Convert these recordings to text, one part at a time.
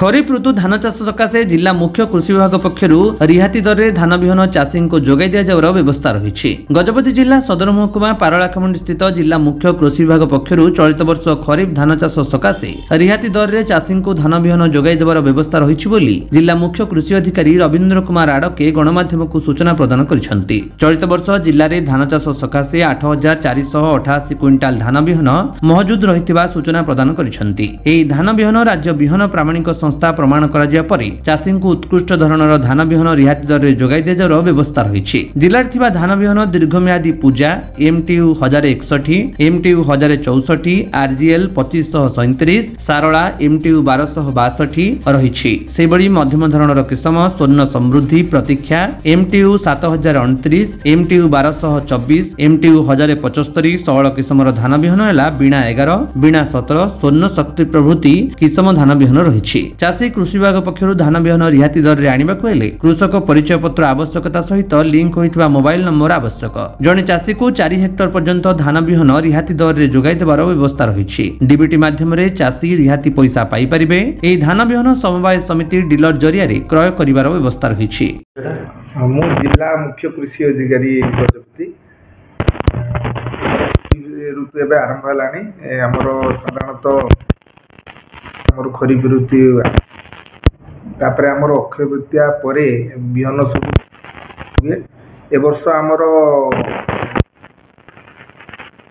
खरीफ ऋतु धान चाष सकाशे जिला मुख्य कृषि विभाग पक्षर रिहाती दर में धान विहन चाषी को जोगाई दिजावर व्यवस्था रही। गजपति जिला सदर महकुमा पारलाखेमुंडी स्थित जिला मुख्य कृषि विभाग पक्षर चलित वर्ष खरीफ धान चाष सकाशे रिहाती दर में चाषी को धान विहन जोगाई देवार व्यवस्था रही जिला मुख्य कृषि अधिकारी रवींद्र कुमार आड़के गणमाध्यम को सूचना प्रदान करछंती। चलित वर्ष जिले में धान चाष सकाशे 8,488 क्विंटाल धान विहन महजूद रही सूचना प्रदान करछंती। एही धान विहन राज्य विहन प्रामाणिक संस्था प्रमाण करा परे चाषी को उत्कृष्ट धरणर धान विहन रिहाती दर में जोगाई दिजार व्यवस्था रही। जिले में धान विहन दीर्घम्यादी पूजा MTU 1061, MTU 1064, RGL 2537, सारला MTU 1262 रही। सेबड़ी मध्यम धरणर किसम स्वर्ण समृद्धि प्रतीक्षा MTU 7029, MTU 1224, MTU 1075 सहल किसम धान विहन है बीणा 11, बीणा 17, स्वर्ण शक्ति प्रभृति किसम धान विहन रही। चाषी कृषि विभाग पक्षर धान विहन रिहाती दर में आने कृषक परिचय पत्र आवश्यकता सहित लिंक होता मोबाइल नंबर आवश्यक। जड़े चाषी को 4 हेक्टर पर्यंत धान विहन रिहाती दर में जोगाई देवार व्यवस्था रही। डीबीटी माध्यम चाषी रिहाती पैसा पाइपर। यह धान विहन समवाय समिति डीलर जरिया क्रय कर व्यवस्था रही। जिला मुख्य कृषि अधिकारी गजपति ऋतु एवं आरंभ है साधारणतः खरीफ ऋतु तापर आमर अक्षय तृतीया परे बिहन सब हुए। ए वर्ष आमर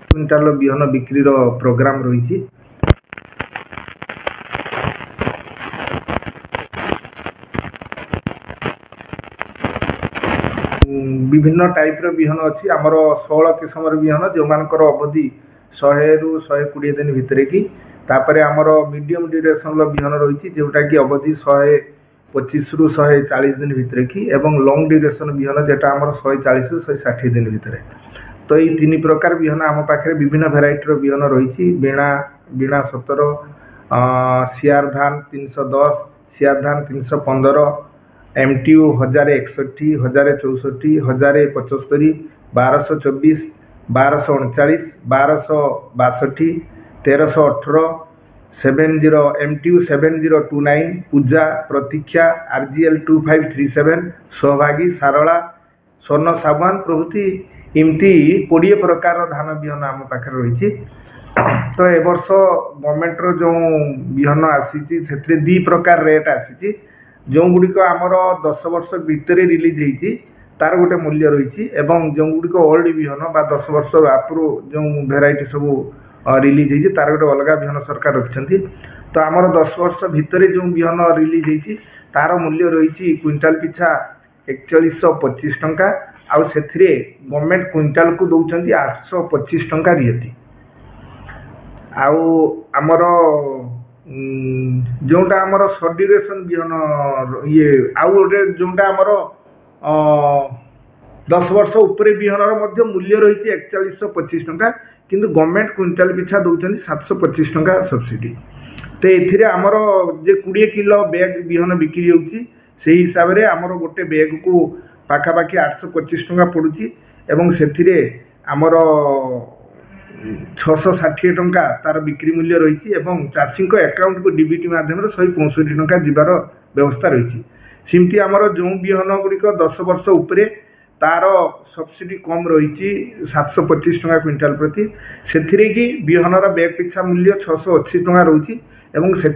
क्विंटाल बिहन बिक्री प्रोग्राम रही। विभिन्न टाइप बिहन अच्छी आमर 16 किसम बिहन जो मानकर अवधि 100 ରୁ 120 दिन भितर की तापर आमर मीडियम ड्यूरेशन बिहन रही जोटा कि अवधि 125 ରୁ 140 दिन भितर की एवं लॉन्ग ड्यूरेशन बिहन जेटा आमर 140 ରୁ 160 दिन भितर। तो ये 3 प्रकार बिहन आम पाखे विभिन्न भेराइटर बिहन रही। बीणा 17, सियार धान 310, सियार धान 315, MTU 1061, 1064, 1075, 1224, 1239, 1262, 1318, 70 MTU 7029, पूजा प्रतीक्षा RGL 2537, सौभागी सारला स्वर्ण साबुन प्रभृति इमती 20 प्रकार धान बिहन आम पाखे रही। तो ए वर्ष गवर्नमेंट जो बिहन आसी 2 प्रकार रेट आसी जो गुड़िक आमर 10 वर्ष भितर रिलीज होती तार गोटे मूल्य रही एवं जो गुड़िक ओल्ड बिहन बा 10 वर्ष आपुर जो भेराइटी सब रिलीज होती तार गोटे अलग बिहन सरकार रखिंट। तो आमर 10 वर्ष भितर जो बिहन रिलीज होती तार मूल्य रही क्विंटाल पिछा 4125 टंका आउ से गवर्नमेंट क्विंटाल को दौरान 825 टंका रिहती। आउ आमर जोटा आमर सर्ट ड्यूरेशन बिहन ये आउ गोटे जोटा आमर 10 वर्ष उपरे बिहनर मूल्य रही 4125 टंका किंतु गवर्नमेंट क्विंटाल पिछा दौरान 725 टंका सब्सिडी। तो ये आमर जे 20 किलो बैग बिहन बिक्री होती से हिसाब से आमर गोटे बैग को पाखापाखि 825 टंका पड़ुची एवं से आमर 660 टंका तार बिक्री मूल्य रही एवं चाषी अकाउंट को डीबीटी माध्यम 165 टंका जीवार व्यवस्था रही। सेमती आमर जो बिहन गुड़िक 10 वर्ष उपरे तार सब्सिडी कम रही 725 टंका क्विंटाल प्रति से बिहनर बैग पिछा मूल्य 680 टंका रोची एवं से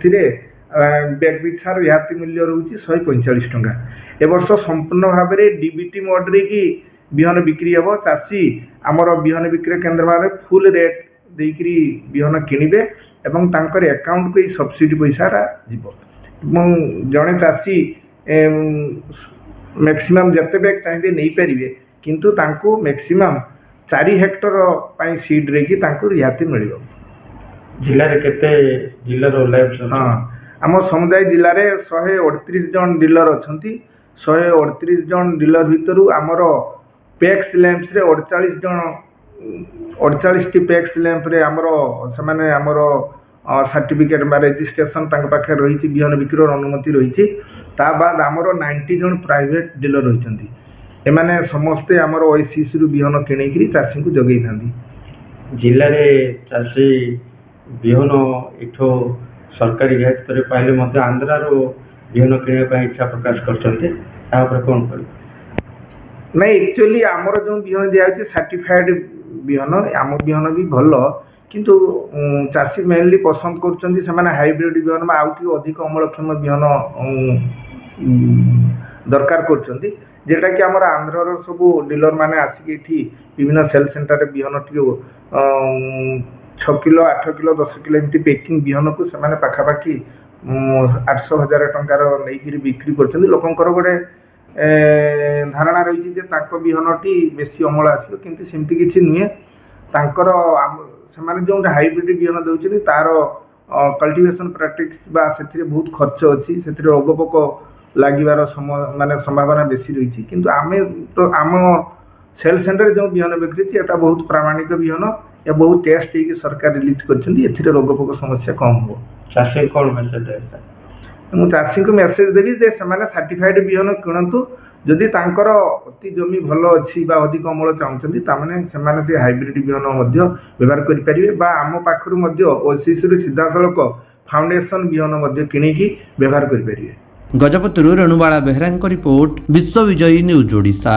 बैग पिछा रिहाती मूल्य रोची 145 टंका। ए वर्ष संपूर्ण भाव में डीबीटी मोड्रे की बिहन बिक्री हम चाषी आमर बिहन बिक्री केन्द्र में फुल रेट देकरी बिहन किणवे एवं तांकर अकाउंट को ये सब्सिडी पैसा जीव। जड़े चाषी मैक्सिमम जिते बैग चाहिए नहीं पारे किंतु तांको मैक्सिमम 4 हेक्टर पाई सीड रे कि तांको रिहाती मिल जिले जिले हाँ आम समुदाय जिले में 138 जन डीलर अच्छा 138 जन डीलर भितर आमर PACS lamps 48 T PACS lamp रे आमर से आमर सर्टिफिकेट रेजिस्ट्रेशन पाखे रही बिहन बिक्री अनुमति रही। ता बाद आमर 90 जन प्राइवेट डीलर रही एमाने समस्ते आमर OICC रु बिहन किणी चाषी को जगै था। जिले में चाषी बिहन इठो सरकारी रियायत पाइले मध्य आंध्रार बिहन किणा इच्छा प्रकाश करते कौन कर नहीं एक्चुअली आमर जो बिहन दिखाई सर्टिफाइड बिहन आम बिहन भी भल किंतु चाषी मेनली पसंद कर हाइब्रिड बिहन आउ अधिक अमलक्षम बिहन दरकार कर जेटा कि आमर आंध्र सब डीलर मैंने आसिक विभिन्न सेल सेंटर बिहन टी 6 किलो 8 किलो 10 किलो एमती पैकिंग बिहन को से पाखापाखि 800,000 टंकार नहीं बिक्री कर लोकंर गोटे धारणा रही है बिहनटी बेसी अमल आसो किंतु सेमती किसी नुहे तांकर से जो हाइब्रिड बिहन दौरान तार कल्टिवेशन प्रैक्टिस से बहुत खर्च अच्छी से रोग पोक लगिबार माने संभावना बेसी रही किंतु आमे तो आम सेल सेंटर जो बिहन बिक्री एटा बहुत प्रामाणिक बिहन या बहुत टेस्ट होगी सरकार रिलीज कर रोग पोक समस्या कम हो चाषी कौन मेसेज मुझे चाषी को मेसेज देवी जे से सर्टिफाइड बिहन किणतु जदि तांकर अति जमी भल अच्छी अधिक अमल चाहते से हाइब्रिड बिहन व्यवहार करें आम पाखर ओसीसी सीधा सड़क फाउंडेशन बिहन किणिकी व्यवहार करें। गजपतिରୁ ରେଣୁବାଳା ବେହେରାଙ୍କ रिपोर्ट विश्व विजयी न्यूज ओडिशा।